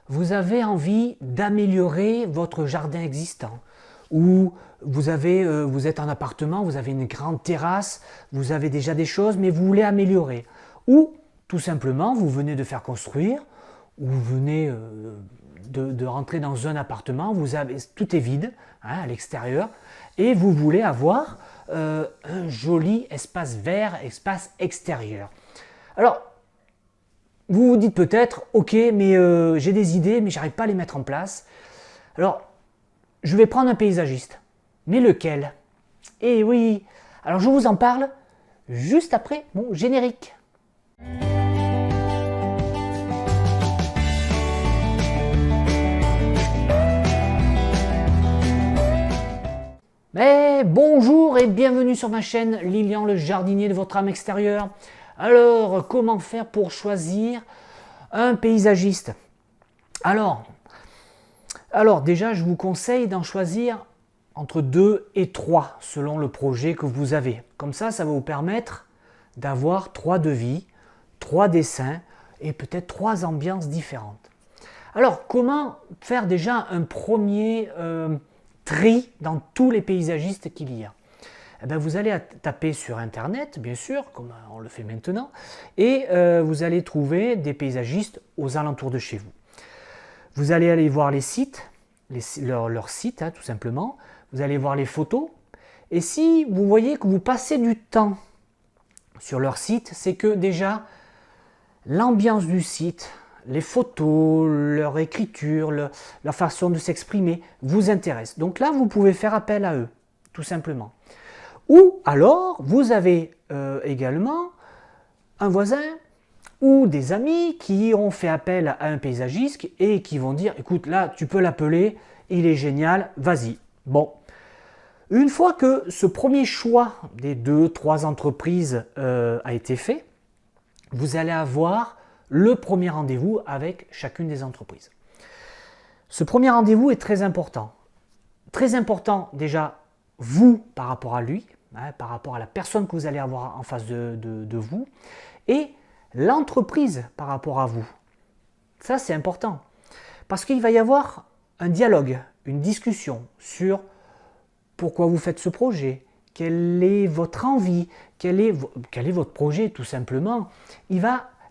vous avez envie d'améliorer votre jardin existant, ou vous êtes en appartement, vous avez une grande terrasse, vous avez déjà des choses, mais vous voulez améliorer. Ou tout simplement, vous venez de faire construire, ou vous venez de rentrer dans un appartement, tout est vide hein, à l'extérieur, et vous voulez avoir un joli espace vert, espace extérieur. Alors, vous vous dites peut-être, ok, mais j'ai des idées, mais j'arrive pas à les mettre en place. Alors, je vais prendre un paysagiste. Mais lequel? Eh oui, alors je vous en parle juste après mon générique. Mais bonjour et bienvenue sur ma chaîne Lilian le jardinier de votre âme extérieure. Alors, comment faire pour choisir un paysagiste? Alors déjà, je vous conseille d'en choisir entre 2 et 3 selon le projet que vous avez. Comme ça va vous permettre d'avoir 3 devis, 3 dessins et peut-être 3 ambiances différentes. Alors, comment faire déjà un premier tri dans tous les paysagistes qu'il y a? Eh bien, vous allez taper sur internet, bien sûr, comme on le fait maintenant, et vous allez trouver des paysagistes aux alentours de chez vous. Vous allez aller voir les sites, leur site hein, tout simplement, vous allez voir les photos, et si vous voyez que vous passez du temps sur leur site, c'est que déjà l'ambiance du site, les photos, leur écriture, leur façon de s'exprimer vous intéresse. Donc là, vous pouvez faire appel à eux, tout simplement. Ou alors, vous avez également un voisin ou des amis qui ont fait appel à un paysagiste et qui vont dire, écoute, là, tu peux l'appeler, il est génial, vas-y. Bon, une fois que ce premier choix des 2-3 entreprises a été fait, vous allez avoir le premier rendez-vous avec chacune des entreprises. Ce premier rendez-vous est très important. Très important déjà, vous par rapport à lui, hein, par rapport à la personne que vous allez avoir en face de vous, et l'entreprise par rapport à vous. Ça, c'est important. Parce qu'il va y avoir un dialogue, une discussion sur pourquoi vous faites ce projet, quelle est votre envie, quel est votre projet tout simplement.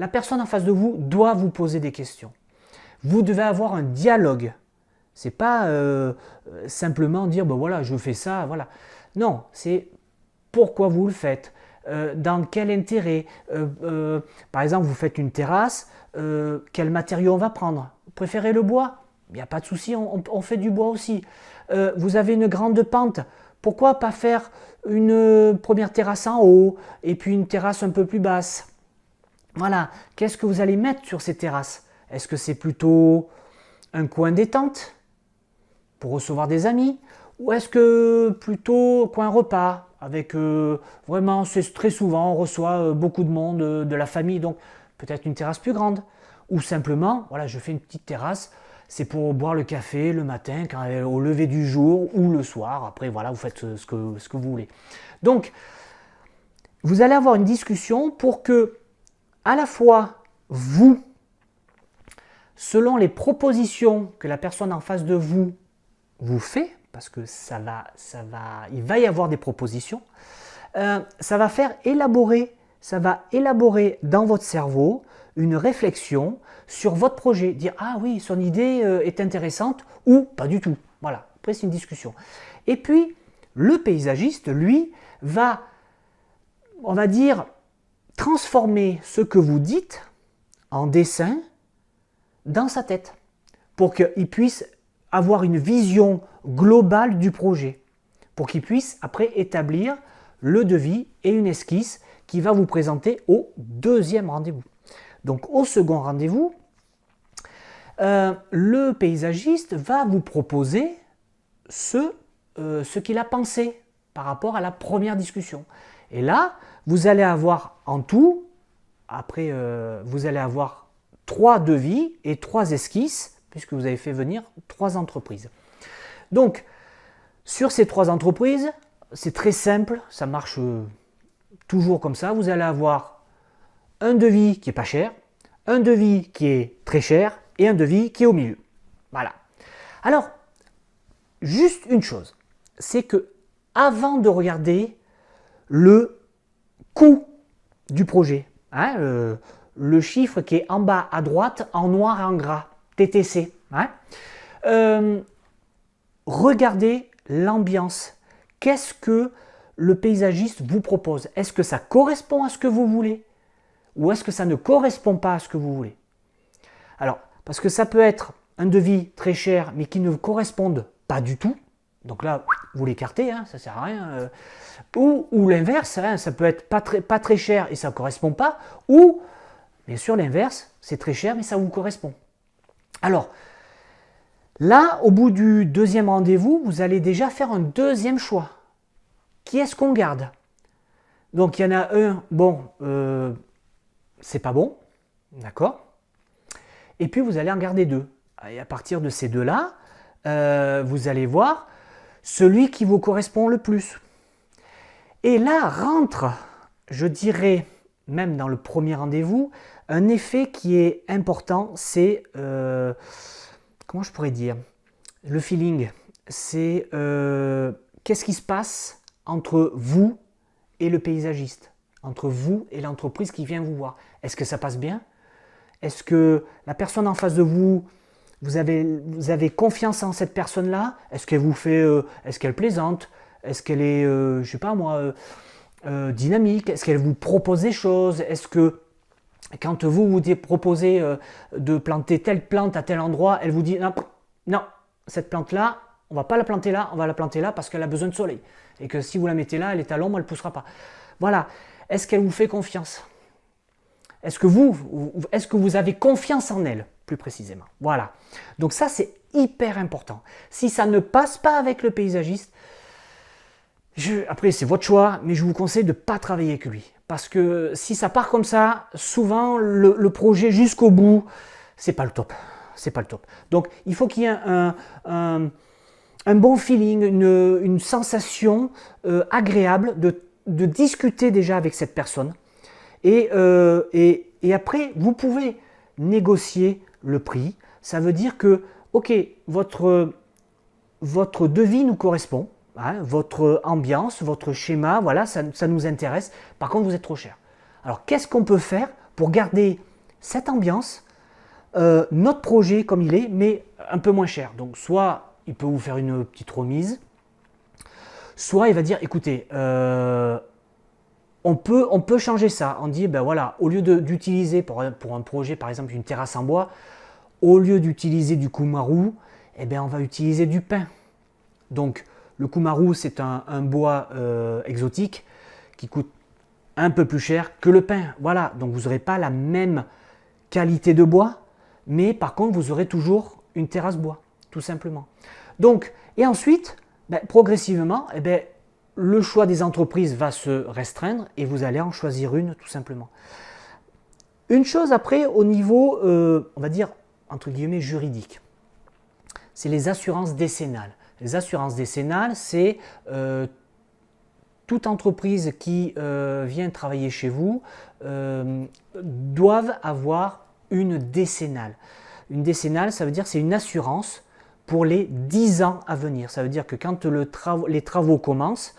La personne en face de vous doit vous poser des questions. Vous devez avoir un dialogue. C'est pas simplement dire ben voilà, je fais ça, voilà. Non, c'est pourquoi vous le faites, dans quel intérêt. Par exemple, vous faites une terrasse, quel matériau on va prendre? Vous préférez le bois? Il n'y a pas de souci, on fait du bois aussi. Vous avez une grande pente, pourquoi pas faire une première terrasse en haut et puis une terrasse un peu plus basse? Voilà, qu'est-ce que vous allez mettre sur ces terrasses? Est-ce que c'est plutôt un coin détente pour recevoir des amis? Ou est-ce que plutôt coin repas avec vraiment, c'est très souvent, on reçoit beaucoup de monde, de la famille, donc peut-être une terrasse plus grande. Ou simplement, voilà, je fais une petite terrasse, c'est pour boire le café le matin, au lever du jour ou le soir. Après, voilà, vous faites ce que vous voulez. Donc, vous allez avoir une discussion pour que, à la fois, vous, selon les propositions que la personne en face de vous fait, parce que il va y avoir des propositions, ça va élaborer dans votre cerveau une réflexion sur votre projet, dire ah oui, son idée est intéressante ou pas du tout. Voilà, après c'est une discussion. Et puis le paysagiste, lui, va, on va dire, transformer ce que vous dites en dessin dans sa tête pour qu'il puisse avoir une vision globale du projet, pour qu'il puisse après établir le devis et une esquisse qui va vous présenter au deuxième rendez-vous. Donc au second rendez-vous, le paysagiste va vous proposer ce qu'il a pensé par rapport à la première discussion. Et là, vous allez avoir en tout, après vous allez avoir 3 devis et 3 esquisses, puisque vous avez fait venir 3 entreprises. Donc, sur ces 3 entreprises, c'est très simple, ça marche toujours comme ça. Vous allez avoir un devis qui est pas cher, un devis qui est très cher et un devis qui est au milieu. Voilà. Alors, juste une chose, c'est que avant de regarder le coût du projet, hein, le chiffre qui est en bas à droite en noir et en gras, TTC, hein, regardez l'ambiance. Qu'est-ce que le paysagiste vous propose? Est-ce que ça correspond à ce que vous voulez? Ou est-ce que ça ne correspond pas à ce que vous voulez? Alors, parce que ça peut être un devis très cher, mais qui ne vous corresponde pas du tout. Donc là, vous l'écartez, hein, ça ne sert à rien. Ou l'inverse, hein, ça peut être pas très cher et ça ne correspond pas. Ou, bien sûr, l'inverse, c'est très cher, mais ça vous correspond. Alors, là, au bout du deuxième rendez-vous, vous allez déjà faire un deuxième choix. Qui est-ce qu'on garde? Donc, il y en a un, bon, c'est pas bon, d'accord? Et puis, vous allez en garder deux. Et à partir de ces deux-là, vous allez voir celui qui vous correspond le plus. Et là rentre, je dirais, même dans le premier rendez-vous, un effet qui est important, c'est, comment je pourrais dire, le feeling. C'est qu'est-ce qui se passe entre vous et le paysagiste, entre vous et l'entreprise qui vient vous voir. Est-ce que ça passe bien? Est-ce que la personne en face de vous, vous avez confiance en cette personne-là? Est-ce qu'elle vous fait, est-ce qu'elle plaisante? Est-ce qu'elle est, je sais pas moi, dynamique? Est-ce qu'elle vous propose des choses? Est-ce que quand vous proposez de planter telle plante à tel endroit, elle vous dit non, non, cette plante-là, on va pas la planter là, on va la planter là parce qu'elle a besoin de soleil. Et que si vous la mettez là, elle est à l'ombre, elle ne poussera pas. Voilà. Est-ce qu'elle vous fait confiance? Est-ce que vous avez confiance en elle, plus précisément? Voilà. Donc ça, c'est hyper important. Si ça ne passe pas avec le paysagiste, après, c'est votre choix, mais je vous conseille de ne pas travailler avec lui. Parce que si ça part comme ça, souvent, le projet jusqu'au bout, c'est pas le top. C'est pas le top. Donc, il faut qu'il y ait un bon feeling, une sensation agréable de discuter déjà avec cette personne. Et après, vous pouvez négocier le prix. Ça veut dire que, ok, votre devis nous correspond, hein, votre ambiance, votre schéma, voilà, ça nous intéresse. Par contre, vous êtes trop cher. Alors, qu'est-ce qu'on peut faire pour garder cette ambiance, notre projet comme il est, mais un peu moins cher? Donc, soit il peut vous faire une petite remise, soit il va dire, écoutez, on peut changer ça. On dit, ben voilà, au lieu d'utiliser pour un projet, par exemple, une terrasse en bois, au lieu d'utiliser du kumaru, eh bien, on va utiliser du pin. Donc, le kumaru, c'est un bois exotique qui coûte un peu plus cher que le pin. Voilà, donc vous n'aurez pas la même qualité de bois, mais par contre, vous aurez toujours une terrasse bois, tout simplement. Donc, et ensuite, ben, progressivement, eh ben, le choix des entreprises va se restreindre et vous allez en choisir une tout simplement. Une chose après au niveau, on va dire, entre guillemets, juridique, c'est les assurances décennales. Les assurances décennales, c'est toute entreprise qui vient travailler chez vous doivent avoir une décennale. Une décennale, ça veut dire que c'est une assurance pour les 10 ans à venir. Ça veut dire que quand les travaux commencent,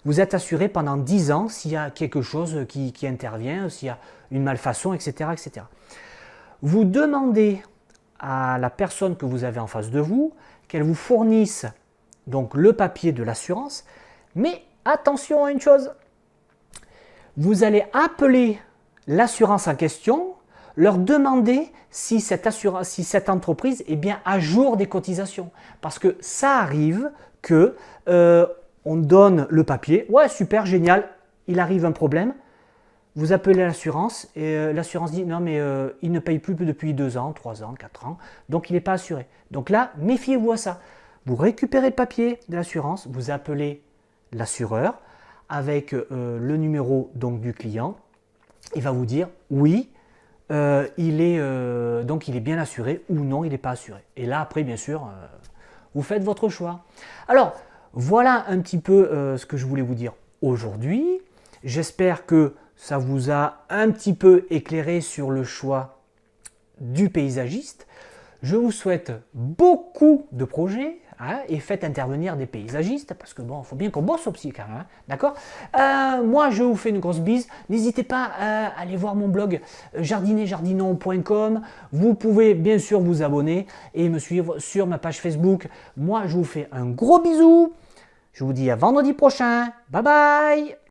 vous êtes assuré pendant 10 ans s'il y a quelque chose qui intervient, s'il y a une malfaçon, etc., etc. Vous demandez à la personne que vous avez en face de vous qu'elle vous fournisse donc le papier de l'assurance, mais attention à une chose, vous allez appeler l'assurance en question, leur demander si cette entreprise est bien à jour des cotisations. Parce que ça arrive que on donne le papier, ouais super, génial, il arrive un problème, vous appelez l'assurance et l'assurance dit non mais il ne paye plus depuis 2 ans, 3 ans, 4 ans, donc il n'est pas assuré. Donc là, méfiez-vous à ça. Vous récupérez le papier de l'assurance, vous appelez l'assureur avec le numéro donc, du client, il va vous dire oui, il est bien assuré ou non, il n'est pas assuré. Et là, après, bien sûr, vous faites votre choix. Alors, voilà un petit peu ce que je voulais vous dire aujourd'hui. J'espère que ça vous a un petit peu éclairé sur le choix du paysagiste. Je vous souhaite beaucoup de projets, hein, et faites intervenir des paysagistes, parce que bon, il faut bien qu'on bosse aussi quand même, hein, d'accord. Moi, je vous fais une grosse bise. N'hésitez pas à aller voir mon blog jardinerjardinon.com. Vous pouvez bien sûr vous abonner et me suivre sur ma page Facebook. Moi, je vous fais un gros bisou. Je vous dis à vendredi prochain. Bye bye.